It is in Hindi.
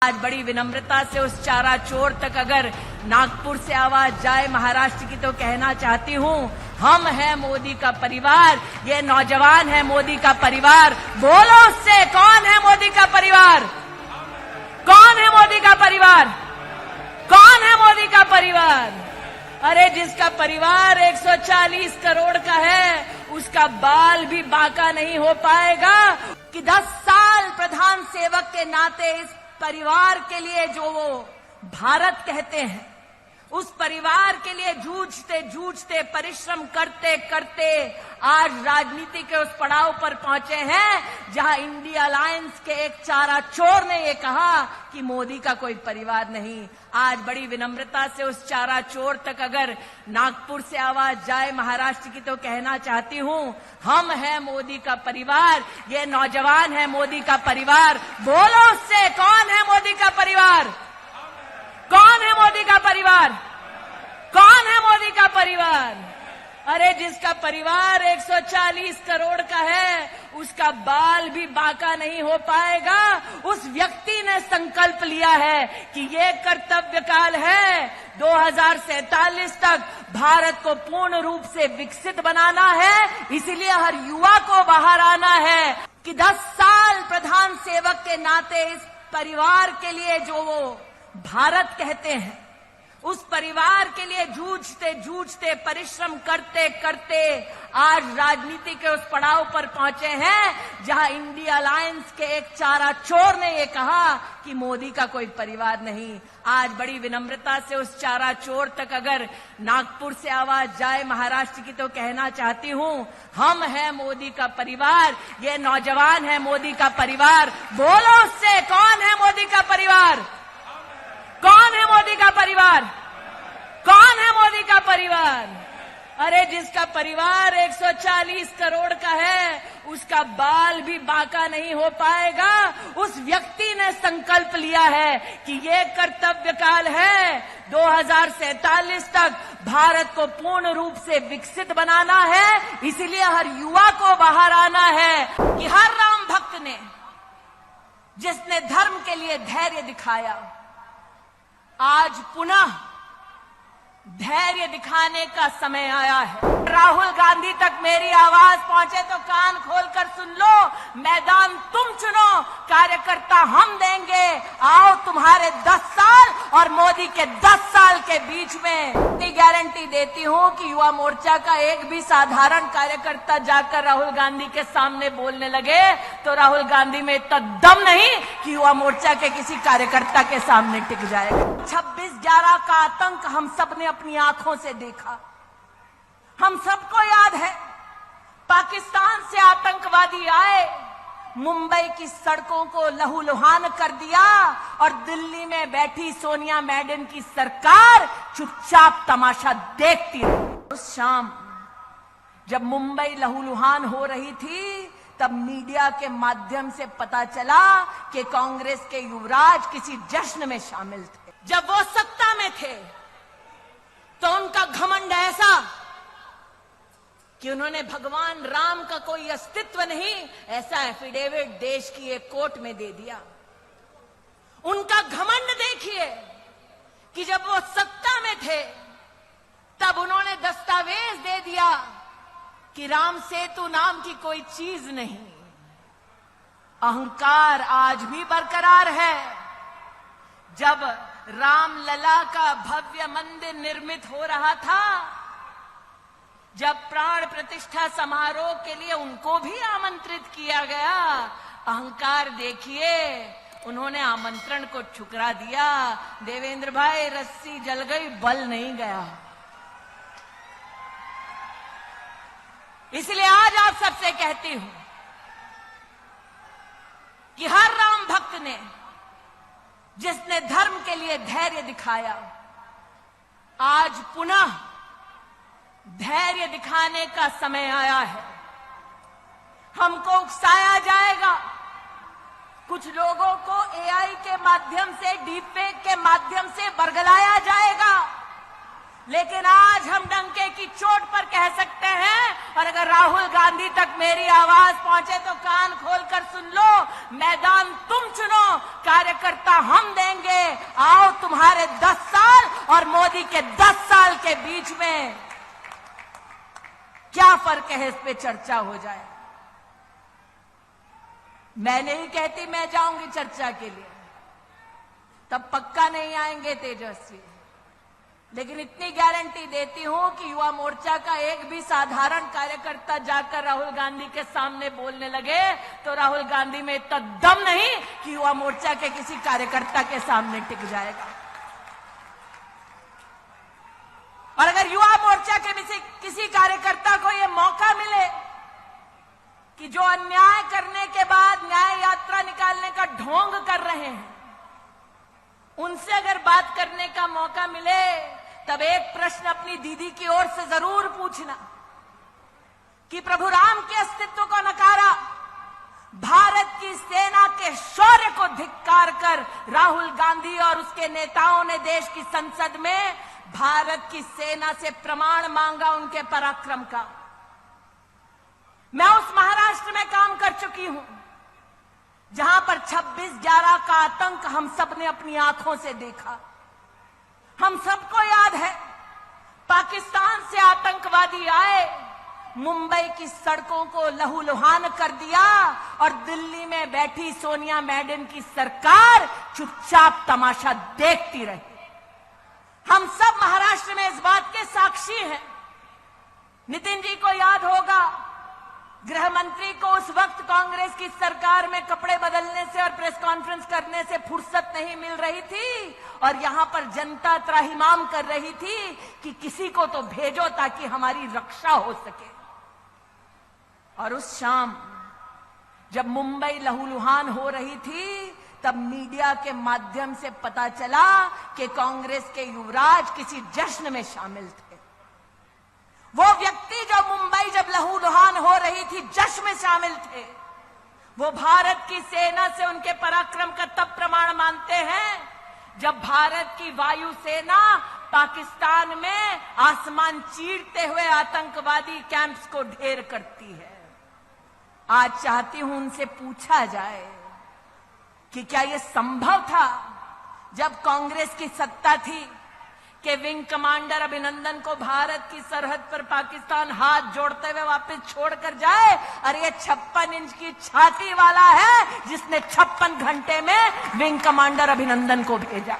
आज बड़ी विनम्रता से उस चारा चोर तक अगर नागपुर से आवाज जाए महाराष्ट्र की तो कहना चाहती हूँ, हम हैं मोदी का परिवार, ये नौजवान है मोदी का परिवार। बोलो उससे, कौन है मोदी का परिवार? कौन है मोदी का परिवार? कौन है मोदी का परिवार? अरे जिसका परिवार 140 करोड़ का है, उसका बाल भी बांका नहीं हो पाएगा कि 10 साल प्रधान सेवक के नाते इस परिवार के लिए जो वो भारत कहते हैं, उस परिवार के लिए जूझते जूझते परिश्रम करते करते आज राजनीति के उस पड़ाव पर पहुंचे हैं जहां इंडिया अलायंस के एक चारा चोर ने ये कहा कि मोदी का कोई परिवार नहीं। आज बड़ी विनम्रता से उस चारा चोर तक अगर नागपुर से आवाज जाए महाराष्ट्र की तो कहना चाहती हूँ, हम हैं मोदी का परिवार, ये नौजवान है मोदी का परिवार। बोलो उससे, कौन है मोदी का परिवार? कौन है मोदी का परिवार? कौन है मोदी का परिवार? अरे जिसका परिवार 140 करोड़ का है, उसका बाल भी बांका नहीं हो पाएगा। उस व्यक्ति ने संकल्प लिया है कि ये कर्तव्य काल है, 2047 तक भारत को पूर्ण रूप से विकसित बनाना है। इसलिए हर युवा को बाहर आना है कि 10 साल प्रधान सेवक के नाते इस परिवार के लिए जो वो भारत कहते हैं, उस परिवार के लिए जूझते जूझते परिश्रम करते करते आज राजनीति के उस पड़ाव पर पहुंचे हैं जहां इंडिया अलायंस के एक चारा चोर ने ये कहा कि मोदी का कोई परिवार नहीं। आज बड़ी विनम्रता से उस चारा चोर तक अगर नागपुर से आवाज जाए महाराष्ट्र की तो कहना चाहती हूँ, हम हैं मोदी का परिवार, ये नौजवान है मोदी का परिवार। बोलो उससे, कौन है मोदी का परिवार? कौन है मोदी का परिवार? कौन है मोदी का परिवार? अरे जिसका परिवार 140 करोड़ का है, उसका बाल भी बांका नहीं हो पाएगा। उस व्यक्ति ने संकल्प लिया है कि ये कर्तव्य काल है, 2047 तक भारत को पूर्ण रूप से विकसित बनाना है। इसलिए हर युवा को बाहर आना है कि हर राम भक्त ने, जिसने धर्म के लिए धैर्य दिखाया, आज पुनः धैर्य दिखाने का समय आया है। राहुल गांधी तक मेरी आवाज पहुंचे तो कान खोलकर सुन लो। मैदान तुम चुनो, कार्यकर्ता हम देंगे। आओ तुम्हारे 10 साल और मोदी के 10 साल के बीच में इतनी गारंटी देती हूं कि युवा मोर्चा का एक भी साधारण कार्यकर्ता जाकर राहुल गांधी के सामने बोलने लगे तो राहुल गांधी में इतना दम नहीं कि युवा मोर्चा के किसी कार्यकर्ता के सामने टिक जाएगा। 26/11 का आतंक हम सब ने अपनी आंखों से देखा। हम सबको याद है, पाकिस्तान से आतंकवादी आए, मुंबई की सड़कों को लहूलुहान कर दिया और दिल्ली में बैठी सोनिया मैडम की सरकार चुपचाप तमाशा देखती रही। उस शाम जब मुंबई लहूलुहान हो रही थी, तब मीडिया के माध्यम से पता चला कि कांग्रेस के युवराज किसी जश्न में शामिल थे। जब वो सत्ता में थे तो उनका घमंड ऐसा कि उन्होंने भगवान राम का कोई अस्तित्व नहीं, ऐसा एफिडेविट देश की एक कोर्ट में दे दिया। उनका घमंड देखिए कि जब वो सत्ता में थे तब उन्होंने दस्तावेज दे दिया कि राम सेतु नाम की कोई चीज नहीं। अहंकार आज भी बरकरार है। जब रामलला का भव्य मंदिर निर्मित हो रहा था, जब प्राण प्रतिष्ठा समारोह के लिए उनको भी आमंत्रित किया गया, अहंकार देखिए, उन्होंने आमंत्रण को ठुकरा दिया। देवेंद्र भाई, रस्सी जल गई, बल नहीं गया। इसलिए आज आप सबसे कहती हूं कि हर राम भक्त ने, जिसने धर्म के लिए धैर्य दिखाया, आज पुनः धैर्य दिखाने का समय आया है। हमको उकसाया जाएगा, कुछ लोगों को एआई के माध्यम से, डीपफेक के माध्यम से बरगलाया जाएगा, लेकिन आज हम डंके की चोट पर कह सकते हैं, और अगर राहुल गांधी तक मेरी आवाज पहुंचे तो कान खोलकर सुन लो, मैदान तुम चुनो, कार्यकर्ता हम देंगे। आओ, तुम्हारे 10 साल और मोदी के 10 साल के बीच में क्या फर्क है, इस पे चर्चा हो जाए। मैं नहीं कहती मैं जाऊंगी चर्चा के लिए, तब पक्का नहीं आएंगे तेजस्वी, लेकिन इतनी गारंटी देती हूं कि युवा मोर्चा का एक भी साधारण कार्यकर्ता जाकर राहुल गांधी के सामने बोलने लगे तो राहुल गांधी में इतना दम नहीं कि युवा मोर्चा के किसी कार्यकर्ता के सामने टिक जाएगा। और अगर युवा मोर्चा के किसी कार्यकर्ता को यह मौका मिले कि जो अन्याय करने के बाद न्याय यात्रा निकालने का ढोंग कर रहे हैं, उनसे अगर बात करने का मौका मिले, तब एक प्रश्न अपनी दीदी की ओर से जरूर पूछना कि प्रभु राम के अस्तित्व को नकारा, भारत की सेना के शौर्य को धिक्कार कर राहुल गांधी और उसके नेताओं ने देश की संसद में भारत की सेना से प्रमाण मांगा उनके पराक्रम का। मैं उस महाराष्ट्र में काम कर चुकी हूं जहां पर 26/11 का आतंक हम सब ने अपनी आंखों से देखा। हम सबको याद है, पाकिस्तान से आतंकवादी आए, मुंबई की सड़कों को लहूलुहान कर दिया और दिल्ली में बैठी सोनिया मैडम की सरकार चुपचाप तमाशा देखती रही। हम सब महाराष्ट्र में इस बात के साक्षी हैं। नितिन जी को याद होगा, गृह मंत्री को उस वक्त कांग्रेस की सरकार में कपड़े बदलने से और प्रेस कॉन्फ्रेंस करने से फुर्सत नहीं मिल रही थी, और यहां पर जनता त्राहिमाम कर रही थी कि किसी को तो भेजो ताकि हमारी रक्षा हो सके। और उस शाम जब मुंबई लहूलुहान हो रही थी, तब मीडिया के माध्यम से पता चला कि कांग्रेस के युवराज किसी जश्न में शामिल थे। वो व्यक्ति जो मुंबई जब लहूलुहान हो रही थी जश्न में शामिल थे, वो भारत की सेना से उनके पराक्रम का तब प्रमाण मानते हैं जब भारत की वायुसेना पाकिस्तान में आसमान चीरते हुए आतंकवादी कैंप्स को ढेर करती है। आज चाहती हूं उनसे पूछा जाए कि क्या यह संभव था जब कांग्रेस की सत्ता थी कि विंग कमांडर अभिनंदन को भारत की सरहद पर पाकिस्तान हाथ जोड़ते हुए वापस छोड़कर जाए। और ये 56 इंच की छाती वाला है जिसने 56 घंटे में विंग कमांडर अभिनंदन को भेजा।